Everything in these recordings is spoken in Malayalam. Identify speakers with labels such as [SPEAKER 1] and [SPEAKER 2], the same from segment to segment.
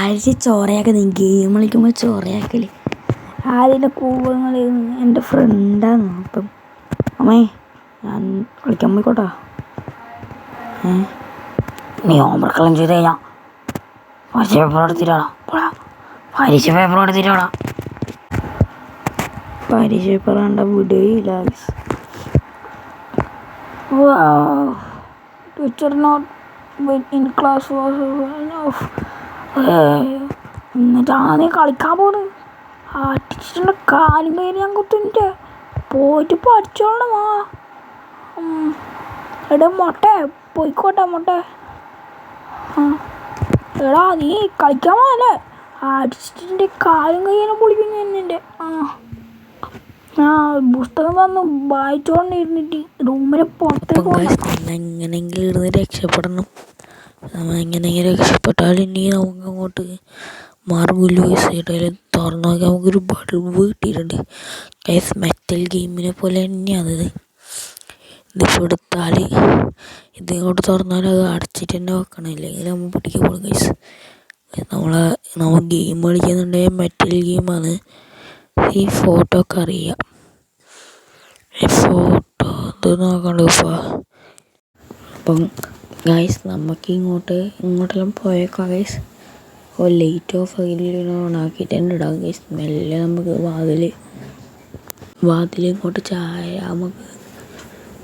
[SPEAKER 1] ആര് ചോറയാക്കുന്ന ഗെയിം കളിക്കുമ്പോൾ ചോറയാക്കല് ആരുടെ കൂവങ്ങൾ എൻ്റെ ഫ്രണ്ടാണ്. അപ്പം അമ്മേ ഞാൻ കളിക്കാൻ പോയിക്കോട്ടാ. നീ ഹോംവർക്കെല്ലാം ചെയ്ത് കഴിഞ്ഞാൽ പരീക്ഷ പേപ്പർ എടുത്തിട്ടാടാ. പരീക്ഷ പേപ്പർ എടുത്തിട്ടാടാ. പരീക്ഷ പേപ്പർ കണ്ട വിടുകയില്ല. ടീച്ചർ നോട്ട് ഇൻ ക്ലാസ് എന്നിട്ടാണ് നീ കളിക്കാൻ പോകുന്നത്. ആ ടീച്ചറിൻ്റെ കാലും കയ്യിൽ ഞാൻ കുത്തുന്നിട്ട് പോയിട്ട് പഠിച്ചോളണം. എടാ മൊട്ടെ പോയിക്കോട്ടെ മൊട്ടെ. എടാ നീ കളിക്കാൻ പോകല്ലേ. ആ ടീച്ചറിൻ്റെ കാലും കയ്യിലും പൊളിക്കുന്നു എന്നെ. പുസ്തകം തന്നു വായിച്ചോണ്ടിരുന്നിട്ട് റൂമിൽ പുറത്തേക്ക്
[SPEAKER 2] എങ്ങനെയെങ്കിലും ഇരുന്ന് രക്ഷപ്പെടണം. നമ്മൾ എങ്ങനെയെങ്കിലും രക്ഷപ്പെട്ടാൽ ഇനി നമുക്ക് അങ്ങോട്ട് മാർഗില്ല. സൈഡിൽ തുറന്നു നോക്കിയാൽ നമുക്കൊരു ബൾബ് കിട്ടിയിട്ടുണ്ട്. ഗൈസ് മെറ്റൽ ഗെയിമിനെ പോലെ തന്നെയാണിത്. ഇതിപ്പോൾ എടുത്താൽ ഇതിങ്ങോട്ട് തുറന്നാൽ അത് അടച്ചിട്ട് തന്നെ വെക്കണം, ഇല്ലെങ്കിൽ നമ്മൾ പിടിക്കപ്പെടും. ഗൈസ് നമ്മൾ ഗെയിം കളിക്കുന്നുണ്ടെങ്കിൽ മെറ്റൽ ഗെയിമാണ്. ഈ ഫോട്ടോ ഒക്കെ അറിയാം. ഈ ഫോട്ടോ ഇത് നോക്കണ്ട ഇപ്പോൾ. അപ്പം ഗൈസ് നമുക്ക് ഇങ്ങോട്ടെല്ലാം പോയേക്കാം ഗൈസ്. ലൈറ്റ് ഓഫ് ഓണാക്കിയിട്ട് തന്നെ ഇടാം ഗൈസ്. മെല്ലെ നമുക്ക് വാതിൽ ഇങ്ങോട്ട് ചായ നമുക്ക്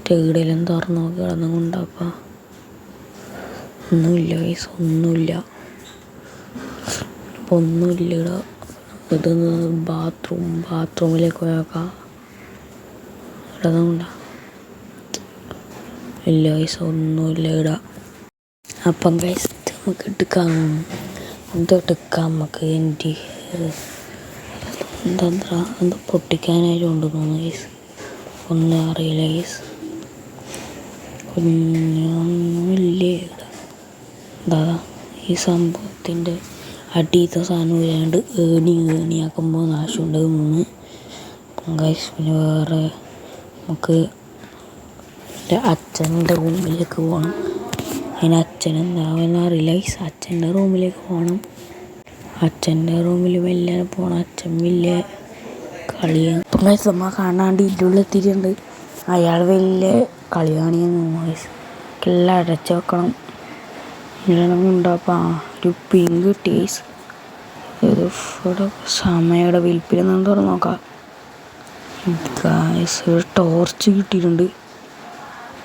[SPEAKER 2] ടേടെല്ലാം തുറന്ന് നോക്കി കിടന്നും കൊണ്ടപ്പോൾ ഒന്നുമില്ല ഗൈസ്, ഒന്നുമില്ല. അപ്പോൾ ഒന്നുമില്ല ഇവിടെ. ഇതൊന്ന് ബാത്റൂമിലേക്ക് പോയേക്കാം. ഇടന്നുകൊണ്ടാ ഇല്ല ഗൈസ്, ഒന്നുമില്ല ഇവിടെ. അപ്പം ഗൈസ് നമുക്ക് എടുക്കാം നമുക്ക് എൻ്റെ എന്താ പൊട്ടിക്കാനായിട്ട് കൊണ്ടുവന്നു ഗൈസ്. ഒന്നും അറിയില്ല ഗൈസ്, ഒന്നുമില്ലേ ഇവിടെ. എന്താ ഈ സംഭവത്തിൻ്റെ അടിയത്തെ സാധനം വരാണ്ട് ഏണിയാക്കുമ്പോൾ നാശമുണ്ട് മൂന്ന് ഗൈസ്. പിന്നെ വേറെ നമുക്ക് എൻ്റെ അച്ഛൻ്റെ റൂമിലേക്ക് പോകണം. അതിന് അച്ഛൻ എന്താവെന്ന് അറിയില്ല ഗൈസ്. അച്ഛൻ്റെ റൂമിലേക്ക് പോകണം. അച്ഛൻ്റെ റൂമിൽ വലിയ പോകണം. അച്ഛൻ വലിയ കളിയാണ്. അപ്പം ഗൈസ് നമ്മൾ കാണാണ്ട് ഇരുളെത്തിയിട്ടുണ്ട്. അയാൾ വലിയ കളി കാണിയെന്ന് ഗൈസ്. എല്ലാം അടച്ച് വെക്കണം. ഉണ്ടാപ്പം ഒരു പിങ്ക് കിട്ടി ഗൈസ്. ഇത് ഇവിടെ സമയയുടെ വിൽപ്പിലെന്നു തുറന്ന് നോക്കാം ഗൈസ്. ഒരു ടോർച്ച് കിട്ടിയിട്ടുണ്ട്.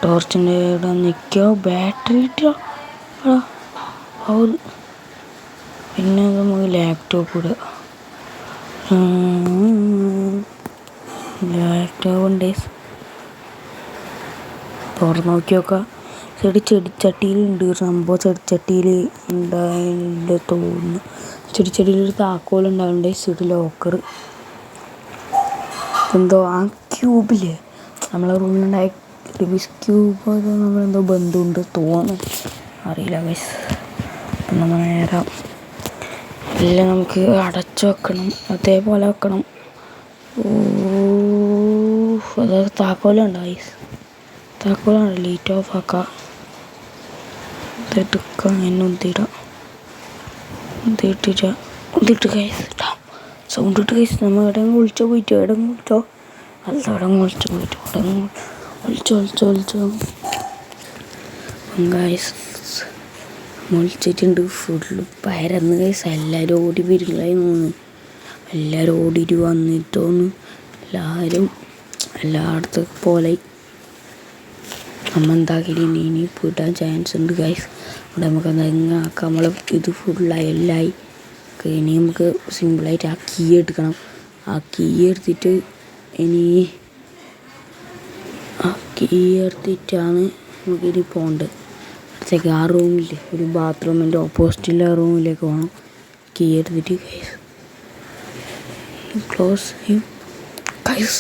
[SPEAKER 2] ടോർച്ചിൻ്റെ ഇവിടെ നിൽക്കുക. ബാറ്ററി കിട്ടിയോ പിന്നെ നമുക്ക് ലാപ്ടോപ്പ് ഇടുക. ലാപ്ടോപ്പ് ഉണ്ട്. തുറന്ന് നോക്കി നോക്കാം. ചെടിച്ചട്ടിയിലുണ്ട് ഒരു സംഭവം. ചെടിച്ചട്ടിയിൽ ഉണ്ടായിട്ട് തോന്നുന്നു. ചെടിച്ചട്ടിയിലൊരു താക്കോലുണ്ടാവുന്നുണ്ട്. ഒരു ലോക്കർ എന്തോ ആ ക്യൂബില് നമ്മളെ റൂമിലുണ്ടായ റുബിക്സ് ക്യൂബ് നമ്മളെന്തോ ബന്ധമുണ്ട് തോന്നുന്നു, അറിയില്ല ഗൈസ്. അപ്പം നമ്മൾ നേരം എല്ലാം നമുക്ക് അടച്ചു വെക്കണം. അതേപോലെ വെക്കണം. അതായത് താക്കോലുണ്ടോ ഗൈസ്? താക്കോലാണ്. ലൈറ്റ് ഓഫ് ആക്കാം. ഇതെടുക്കാം. എന്നെ ഒന്നിട്ട് ഗൈസ് ഇടാം. സൗണ്ട് ഇട്ട് ഗൈസ്. നമ്മൾ എവിടെയെങ്കിലും വിളിച്ചോ പോയിട്ട് എവിടെയെങ്കിലും വിളിച്ചോ. അല്ല എവിടെയെങ്കിലും വിളിച്ചോ പോയിട്ട് എവിടെയെങ്കിലും വിളിച്ചോ ഗൈസ്. വിളിച്ചിട്ടുണ്ട്. ഫുള്ള് പരന്ന് ഗൈസ്. എല്ലാവരും ഓടി വരുന്നതായി തോന്നുന്നു. എല്ലാവരും ഓടിയിട്ട് വന്നിട്ടോന്ന് എല്ലായിടത്തും പോലെ നമ്മൾ എന്താക്കില്ല. ഇനി പോയിട്ടാൻ ചാൻസ് ഉണ്ട് ഗൈസ്. ഇവിടെ നമുക്ക് എന്തെങ്കിലും ആക്കാം. നമ്മൾ ഇത് ഫുള്ളായി എല്ലായി. ഇനി നമുക്ക് സിമ്പിളായിട്ട് ആ കീ എടുക്കണം. ആ കീ എടുത്തിട്ട് നമുക്കിനി പോകേണ്ടത് അടുത്തേക്ക്. ആ റൂമില്ലേ ഒരു ബാത്റൂമിൻ്റെ ഓപ്പോസിറ്റുള്ള ആ റൂമിലേക്ക് പോകണം. കീ എടുത്തിട്ട് ക്ലോസ് ചെയ്യും ഗൈസ്.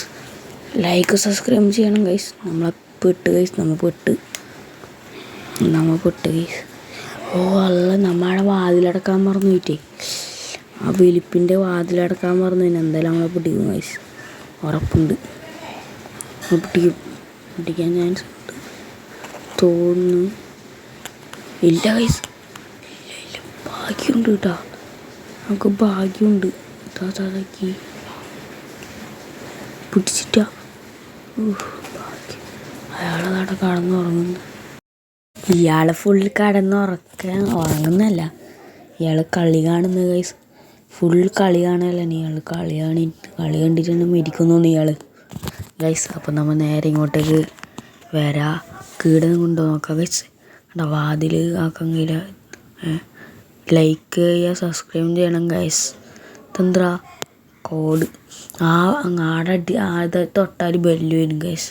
[SPEAKER 2] ലൈക്ക് സബ്സ്ക്രൈബ് ചെയ്യണം ഗൈസ്. നമ്മൾ പെട്ട് ഗൈസ്. അല്ല നമ്മളെ വാതിലടക്കാൻ മറന്നു പോയിട്ടേ. ആ വെലുപ്പിൻ്റെ വാതിലടക്കാൻ മറന്നു. എന്തായാലും നമ്മളെ പിടിക്കും ഗൈസ്. ഉറപ്പുണ്ട് പിടിക്കാൻ ചാൻസ് ഉണ്ട് തോന്നുന്നു. ഇല്ല ഗൈസ്, ഇല്ല ഭാഗ്യമുണ്ട് കേട്ടോ. നമുക്ക് ഭാഗ്യമുണ്ട്. താതാക്കി പിടിച്ചിട്ടാ. ഭാഗ്യം. അയാളവിടെ കടന്നുറങ്ങുന്നു. ഇയാൾ ഫുൾ ഉറങ്ങുന്നല്ല, ഇയാൾ കളി കാണുന്ന ഗൈസ്. ഫുൾ കളി കാണല്ല. ഇയാൾ കളി കണ്ടിട്ടാണ് മരിക്കുന്നു ഇയാൾ ഗൈസ്. അപ്പം നമ്മൾ നേരെ ഇങ്ങോട്ടേക്ക് വരാ. കീടൊന്നും കൊണ്ടു നോക്കാം ഗൈസ്. വാതിൽ ആക്കാൻ കഴിയില്ല. ലൈക്ക് ചെയ്യുക, സബ്സ്ക്രൈബ് ചെയ്യണം ഗൈസ്. തന്ത്ര കോഡ് ആടെ തൊട്ടാൽ ബെല്ല് വരും ഗൈസ്.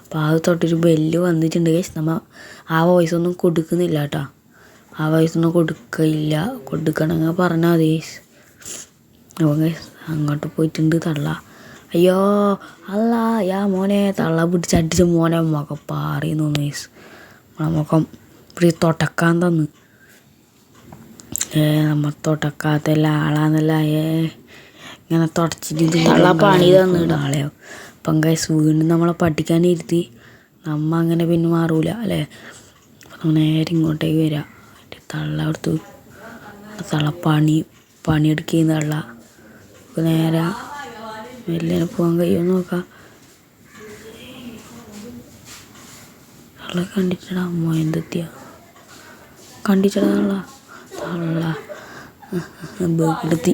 [SPEAKER 2] അപ്പോൾ അത് തൊട്ടൊരു ബെല്ല് വന്നിട്ടുണ്ട് ഗൈസ്. നമ്മൾ ആ വോയിസ് ഒന്നും കൊടുക്കുന്നില്ല കേട്ടോ. ആ വോയിസ് ഒന്നും കൊടുക്കണമെങ്കിൽ പറഞ്ഞാൽ മതി ഗൈസ്. അപ്പോൾ ഗൈസ് അങ്ങോട്ട് പോയിട്ടുണ്ട് തള്ള. അയ്യോ അല്ല മോനെ തള്ള പിടിച്ചടിച്ച മോനെ മുഖം പാറിയെന്ന് തോന്നുന്നു ഗൈസ്. നമ്മളെ മുഖം ഇവിടെ തൊട്ടക്കാൻ തന്നു. നമ്മൾ തൊട്ടക്കാത്തല്ല ആളാന്നല്ല. ഇങ്ങനെ തുടച്ചിട്ട് തള്ള പണി തന്നിട്ട് ആളെയോ. അപ്പം ഗൈസ് വീണ്ടും നമ്മളെ പഠിക്കാനിരുത്തി. നമ്മ അങ്ങനെ പിന്നെ മാറൂല അല്ലേ. അപ്പം നേരെ ഇങ്ങോട്ടേക്ക് വരാം. തള്ള എടുത്തു. തള്ള പണിയെടുക്കുന്ന തള്ള. അപ്പോൾ നേരെ മെല്ലെ പോകാൻ കഴിയുമെന്ന് നോക്കാം. തള്ള കണ്ടിട്ടടാ അമ്മ എന്തെത്തിയ കണ്ടിട്ടടാ തള്ള ബെടുത്തി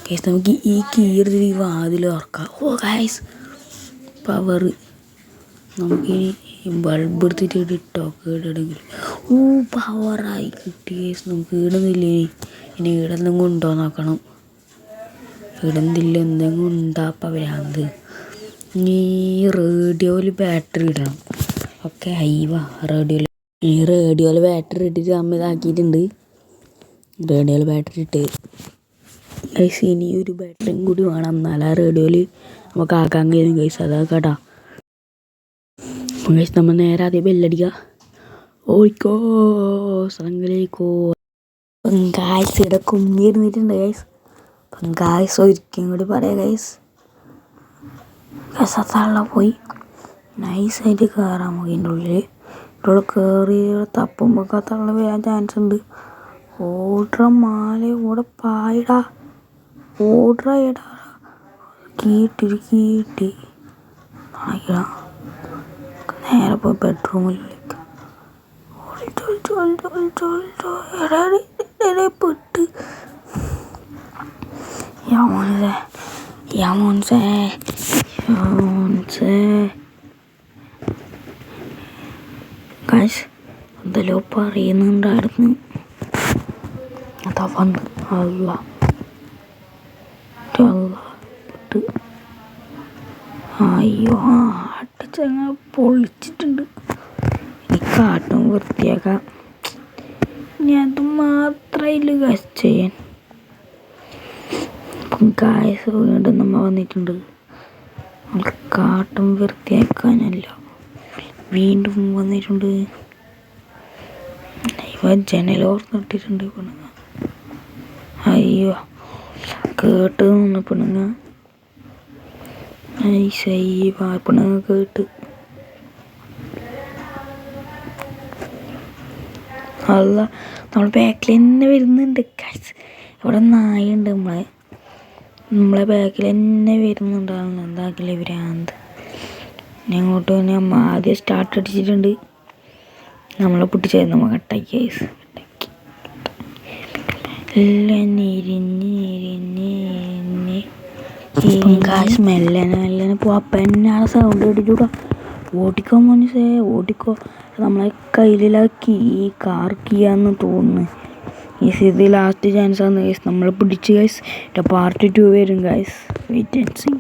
[SPEAKER 2] കേസ്. നമുക്ക് ഈ കീറി ഈ വാതിൽ തുറക്കാം. ഓ ഗൈസ് പവർ. നമുക്കിനി ബൾബ് എടുത്തിട്ട് ഇട്ടോ കേടെങ്കിൽ. പവറായി കിട്ടി കേസ്. നമുക്ക് ഇടുന്നില്ല. ഇനി ഇടുന്നെങ്കിൽ ഉണ്ടോ നോക്കണം. ഇടുന്നില്ല എന്തെങ്കിലും ഉണ്ടാപ്പം ഭ്രാന്ത്. ഇനി റേഡിയോയിൽ ബാറ്ററി ഇടണം. ഓക്കെ ഹൈവാ റേഡിയോയിൽ ബാറ്ററി ഇട്ടിട്ട് അമ്മ ഇതാക്കിയിട്ടുണ്ട്. റേഡിയോയിൽ ബാറ്ററി ഇട്ട് ഗൈസ് ഇനി ഒരു ബാറ്ററിയും കൂടി വേണം. എന്നാലും ആ റേഡിയോയിൽ നമുക്ക് ആക്കാൻ കഴിയും ഗൈസ്. അതാക്കാട്ടാ ഗൈസ്. നമ്മൾ നേരെ ആദ്യം ബെല്ലടിക്കുക. ഓടിക്കോ സ്ഥലങ്ങളിലേക്കോ. ഗൈസ് ഇവിടെ കുമ്മിയിരുന്നിട്ടുണ്ട് ഗൈസ്. അപ്പം ഗൈസ് ഒരിക്കലും കൂടി പറയാം ഗൈസ്. ഗൈസ് തള്ള പോയി നൈസായിട്ട് കയറാൻ മതിൻ്റെ ഉള്ളിൽ. ഇവിടെ കയറി തപ്പുമ്പോൾ തള്ള വരാൻ ചാൻസ് ഉണ്ട്. ഓർഡർ മാല കൂടെ പായിടാ. ഓർഡർ ഇടാ. കീട്ടി നേരെ പോയി ബെഡ്റൂമിലേക്ക്. പെട്ട് യമോൻസേ ഗൈസ് എന്തെല്ലോ പറയുന്നുണ്ടായിരുന്നു. അതാ വന്ന് അല്ല പെട്ട്. അയ്യോ അടിച്ചങ്ങ് പൊളിച്ചിട്ടുണ്ട്. ഈ കാട്ടും വൃത്തിയാക്കാം. ഇനി അത് മാത്രമായില്ല ഗൈസ് ചെയ്യാൻ. അപ്പം ഗൈസ് വീണ്ടും നമ്മൾ വന്നിട്ടുണ്ട്. നമുക്ക് കാട്ടും വൃത്തിയാക്കാനല്ല വീണ്ടും വന്നിട്ടുണ്ട്. ഇവ ജനലോർന്നിട്ടിട്ടുണ്ട് പെണ്ണുങ്ങ. അയ്യോ കേട്ട് നിന്ന് പെണ്ണുങ്ങ. പെണ്ണുങ്ങ കേട്ട്. അല്ല നമ്മൾ ബാക്കിൽ തന്നെ വരുന്നുണ്ട്. ഇവിടെ നായുണ്ട്. നമ്മളെ ബാക്കിൽ തന്നെ വരുന്നുണ്ടാകുന്നു. എന്താക്കില്ല ഭ്രാന്ത്. ഇങ്ങോട്ട് തന്നെ അമ്മ ആദ്യം സ്റ്റാർട്ട് അടിച്ചിട്ടുണ്ട്. നമ്മളെ പൊട്ടിച്ചാൽ നമ്മൾ കട്ടാക്കി എല്ലാം മെല്ലനെ പോവാ. പെണ്ണാളെ സൗണ്ട് കേട്ടിട്ടൂടാ. ഓടിക്കോ മനസ്സേ ഓടിക്കോ. നമ്മളെ കയ്യിലുള്ള കാർ കീയാന്ന് തോന്നുന്നു. ഇത് ലാസ്റ്റ് ചാൻസ് ആണ് ഗൈസ്. നമ്മൾ പിടിച്ച് ഗൈസ്. പാർട്ട് 2 വരും ഗൈസ്. Wait and see.